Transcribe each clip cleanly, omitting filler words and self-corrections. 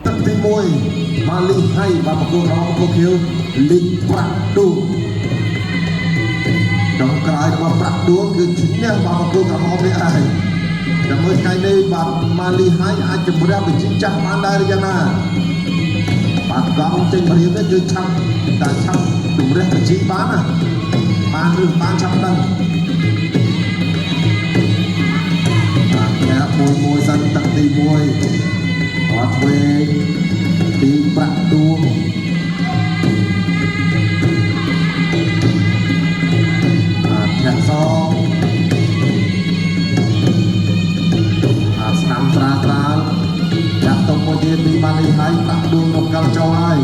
ទឹកទី1ម៉ាលីហើយបាទប្រគល់រងប្រគល់លីងប្រាក់ឌូចុងក្រោយរបស់ប្រាក់ឌូគឺឈ្នះបាទប្រគល់ក្រហមនេះឯងតែមើលថ្ងៃនេះបាទម៉ាលីហើយអាចជំរះវិជាចាស់បានដែរយ៉ាងណាបាទកង់ចេញព្រៀងនេះគឺឆាប់តែឆាប់ជំរះវិជាបានណាបានឬបានឆាប់ដឹងមួយសិនទឹកទី1អត់វេពីប្រាក់ទួងធាក់សងស្នាមត្រាត្រាលចាក់ទុំមួយទៀតពីបាននេះហើយប្រាក់ទួងមកកលចោលហើយ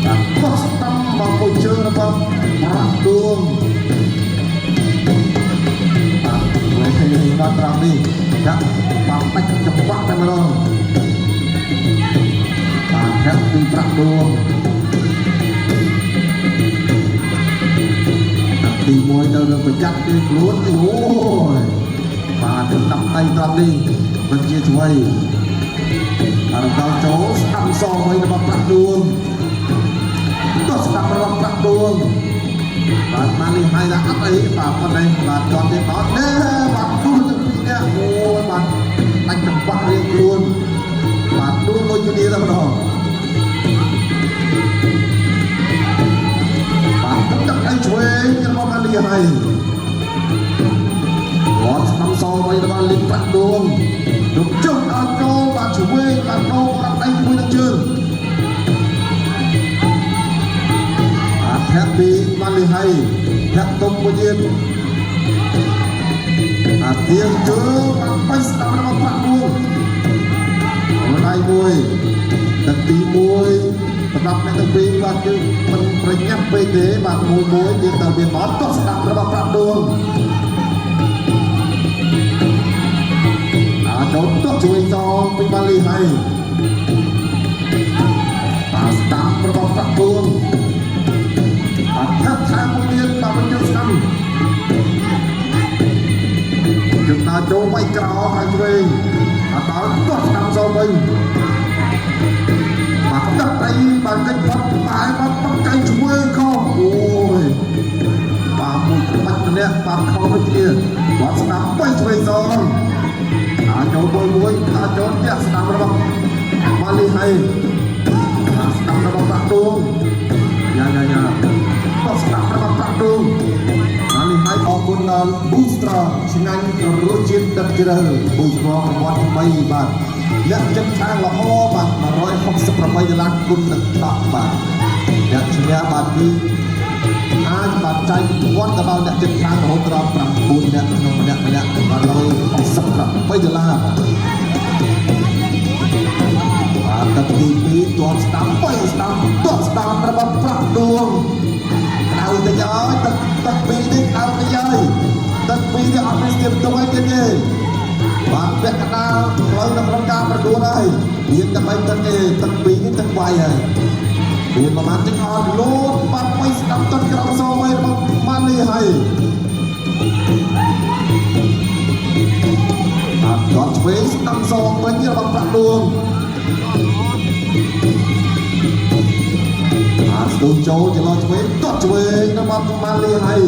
បាទបោះស្តំមកពុជើងរបស់ប្រាក់ទួងបាទត្រង់នេះចាក់បាក់បាច់ចំបាក់តែម្ដងបាទធាក់ពីប្រាក់ដួងទី1នៅនឹងប្រយ័ត្នពីខ្លួនអូយបាទទៅដាក់ដៃត្រង់នេះមិនជាឆ្វេងបាទដល់ចូលស្ដាប់សងវិញរបស់ប្រាក់ដួងទៅស្ដាប់របស់ប្រាក់ដួងបាទបាននេះហើយថាអត់អីបាទប៉ុណ្ណេះបាទចន់ទេបាទណែបាទគូទាំងពីរនេះអូយបាទដាច់ចង្វាក់រៀងខ្លួនបាទដួលលុយគ្នាតែម្ដងបាទទឹកអីឆ្វេងរបស់ម៉ាលីហើយគាត់ស្ដាំសងវិញរបស់លីងប្រាក់ដួងយកចុះដល់ចូលបាទឆ្វេងបាទដោប្រាក់ដៃជាមួយនឹងជើងធាក់ពីម៉ាលីហើយធាក់ទុំមួយទៀតទៀងជើងបាក់បាច់ស្ដាប់របស់ប្រាក់ដួងដៃមួយទឹកទី1សម្រាប់អ្នកទាំងពីរបាទគឺមិនប្រញាប់ពេកទេបាទមួយទៀតទៅវាមកទោះស្ដាប់របស់ប្រាក់ដួងចូលទោះជួយសងពីម៉ាលីហើយបាទស្ដាប់របស់ប្រាក់ដួងថាថាមួយទៀតបាទមិនយកស្ដាំយើងដើរចូលវាយក្រោមហើយឆ្វេងដល់ទាត់ស្ដាំចូលវិញបាទទឹកអីបាទកិច្ចផុតតែបាទបកៃឆ្វេងខុសអូយបាទមួយក្បាច់ម្នាក់បាទខុសដូចគ្នាគាត់ស្ដាំបីឆ្វេងសងដល់ចូលមួយដល់ចូលទៀតស្ដាំរបស់ម៉ាលីហើយស្ដាំរបស់ប្រាក់ដួងយ៉ាក៏ស្ដាប់របស់ប្រាក់ដួងហើយនេះហើយអរគុណដល់ Booster ឆ្ងាញ់រសជាតិទឹកជ្រៅមួយស្គាល់ប្រវត្តិថ្មីបាទអ្នកចិត្តខាងល្អបាទ$168គុណទឹក10បាទអ្នកឈ្នះបាទគឺអាចបាទចែកពាន់ទៅដល់អ្នកចិត្តខាងរហូតដល់9អ្នកក្នុងម្នាក់$168ទឹកទី2ទាត់ស្ដាំ3ស្ដាំទាត់ស្ដាំរបស់ប្រាក់ដួងដៅទៅហើយទឹកពីរនេះដៅទៅហើយទឹកពីរនេះអត់មានស្ទាបទុំឲ្យទៀតទេបាទពាក់កណ្ដាលផ្លូវនៅក្នុងការប្រដួលហើយមានតែ3ទឹកទេទឹកពីរនេះទឹកវាយហើយមានប្រមាណទឹកអត់លោតបាទ3ស្ដាំទឹកក្រោមសងវិញរបស់ម៉ាលីហើយបាទគាត់ឆ្វេងស្ដាំសងវិញរបស់ប្រាក់ដួងស្ទូចូលចន្លោះឆ្វេងទាត់ឆ្វេងរបស់ម៉ាលីហើយ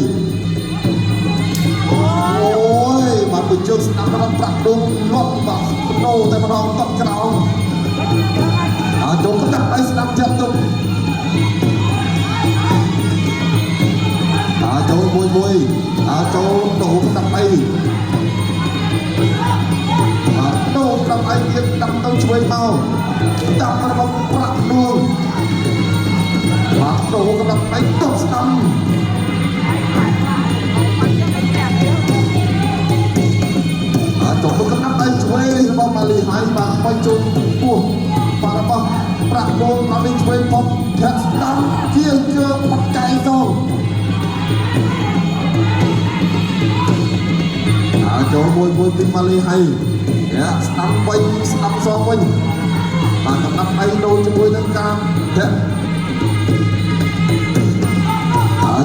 អូយបាទបញ្ជើស្ដាប់របស់ប្រាក់ដួងលាត់បាទដោតែម្ដងទាត់ក្រោមចូលកាត់ដៃស្ដាប់ចាត់ទុំចូលមួយចូលដោកាត់ដៃដោកាត់ដៃទៀតដាំទៅឆ្វេងមកដាំរបស់ប្រាក់ដួងបាទដោកាត់ដៃទាត់ស្ដាំចូលទៅកាត់ដៃឆ្វេងរបស់ម៉ាលីហើយបាទបាយជុំពោះបាទរបស់ប្រាក់ដួងដល់នេះឆ្វេងផុតធាក់ស្ដាំជាជើងបាត់កែសងចូលមួយពីម៉ាលីហើយស្ដាំវិញស្ដាំសងវិញបាទកាត់ដៃដូរជាមួយនឹងការធាក់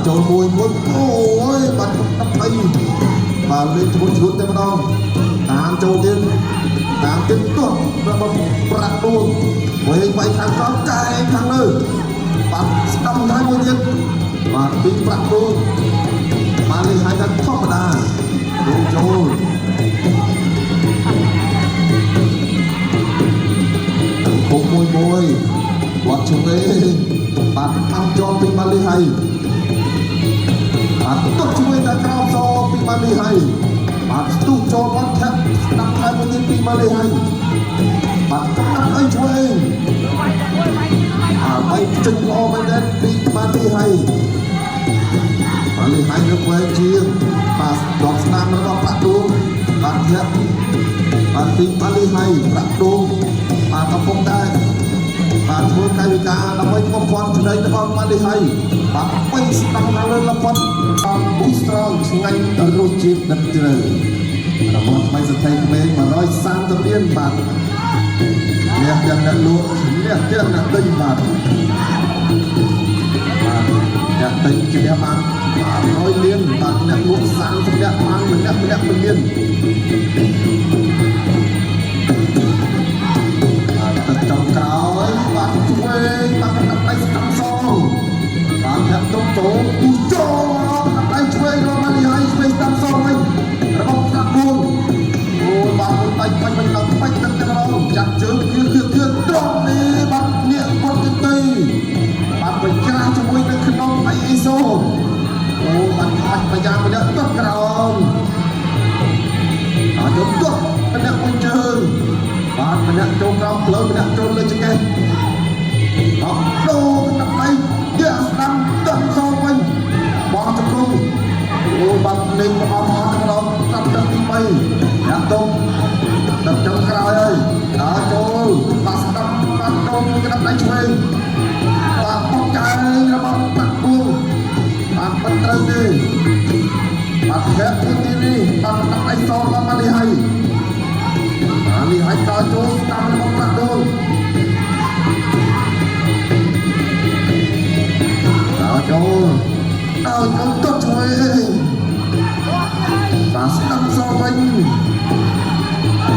ចូលមួយអូយបាទកាត់ដៃបាទលេងជាមួយជ្រុតតែម្ដង ចូលទៀតតាមទៀតទោះរបស់ប្រាក់ដួងវិញវាយខាងក្រោមកែខាងលើបាត់ស្ដាំហើយមួយទៀតបាទពីប្រាក់ដួងបាននេះហើយថាធម្មតាចូលពុកមួយវត្តជួយបាទអំជាប់ពីម៉ាលីហើយបាទទុកជួយតែក្រោមសពីម៉ាលីហើយបាទស្ទុះចូលវត្តធាក់ស្ដាប់ហើយមួយទៀតពីម៉ាលីហើយបាទកំណាប់អីជួយបាយចិត្តល្អមែនទេពីម៉ាលីហើយម៉ាលីហើយនៅវែងជាងបាទដកស្នាមរបស់ប្រាក់ដួងបាទធាក់បាទពីម៉ាលីហើយប្រាក់ដួងបាទកំពុងតែបាទធ្វើកាយវិការដើម្បីបំផាន់ចំណៃរបស់ម៉ាលីហើយបាទពេញស្ដាំដល់លើលប៉ុនបាទប៊ូស្រងឆ្ងាញ់រសជាតិដឹកជ្រៅរង្វាន់ថ្មីសន្ធិក្មេង130រៀលបាទអ្នកទាំងអ្នកលក់អ្នកទាំងអ្នកទិញបាទអ្នកទិញជាបាន100លានបាទអ្នកលក់30អ្នកបានម្នាក់1លានទឹកចុងក្រោយបាទជួយបាទដាក់ដៃស្ដាំសងបាទអ្នកទុកចូលគូចូលដាក់ដៃជួយរកម៉ាលីហើយជួយស្ដាំសងវិញរបស់ស្ដាប់ដួងអូបាទមួយបាច់មិនដល់បាច់ទឹកទាំងរងចាត់ជើងគឺត្រង់នេះបាទនេះគាត់ទៅបាទបញ្ច្រាស់ជាមួយនៅក្នុងអីសូអូបាទបាច់ប្រយ៉ាងម្នាក់ទឹកក្រោមយកទឹកម្នាក់មួយជើងបាទម្នាក់ចូលក្រោមភ្លើម្នាក់ចូលលើចង្កេះអត់ដូរដាក់ដៃយកស្ដាំទឹកសងវិញបោះជង្គង់អូបាទលេងអស់ទាំងរងស្ដាប់ទឹកទី3ដាក់ទុំទឹកចុងក្រោយហើយដល់ចូលបាទស្ដាប់បាទដូរក្តាប់ដៃឆ្វេងបាទបោះកែរបស់បាក់គួងបាទមិនត្រូវទេបាទធាក់ទីនេះបាទដាក់ដៃសងរបស់ម៉ាលីហើយម៉ាលីហើយដល់ចូលស្ដាប់របស់បាក់ដូងដល់ចូលទុកជួយបាទស្ដាំសងវិញ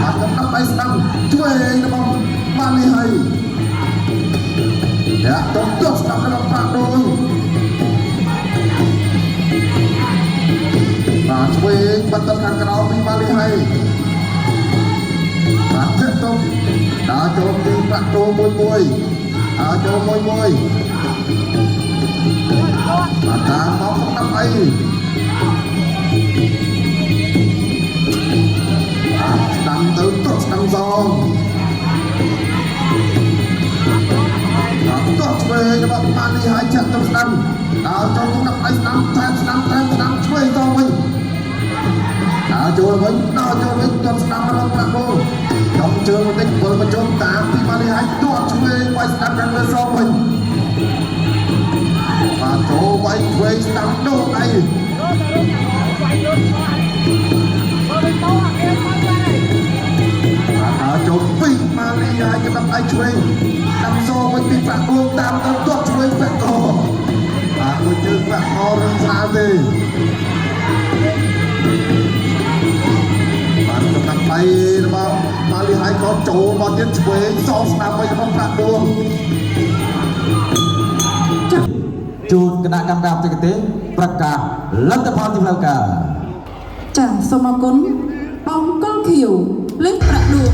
បាទកំដាប់ដៃស្ដាំជួយរបស់ម៉ាលីហើយអ្នកទុកស្ដាប់របស់បាក់ដូងបាទជួយបាត់ទៅខាងក្រៅពីម៉ាលីហើយបាទធាក់ទុកដល់ចូលពីបាក់ដូងមួយចូលមួយបាទតាមមកកំដាប់អីស្ដាំទៅទុកស្ដាំសងទុកជួយរបស់ម៉ាលីហើយចាក់ទៅស្ដាំដល់ចូលកំដាប់អីស្ដាំថែមស្ដាំជួយទៅវិញដល់ចូលវិញទាត់ស្ដាំរបស់ប្រាក់គោចំជើងបន្តិចពលបញ្ចុះតាមពីម៉ាលីហើយទាត់ជួយវាយស្ដាំខាងលើសងវិញបាទចូលវាយធ្វើស្ដាំដូរអីបាទចូលពីម៉ាលីហើយកំដាប់ដៃជួយស្ដាំសងវិញពីប្រាក់គោតាមទៅទាត់ជួយប្រាក់គោបាទមួយជើងប្រាក់គោរឹងស្រាលទេបាទកំដាប់ដៃរបស់ម៉ាលីហើយក៏ចូលមកទៀតជួយសងស្ដាំវិញរបស់ប្រាក់គោជួនគណៈកម្មការបច្ចេកទេសប្រកាសលទ្ធផលទីផ្លូវការចាសសូមអរគុណបងកុលខៀវលេខប្រាក់ដួង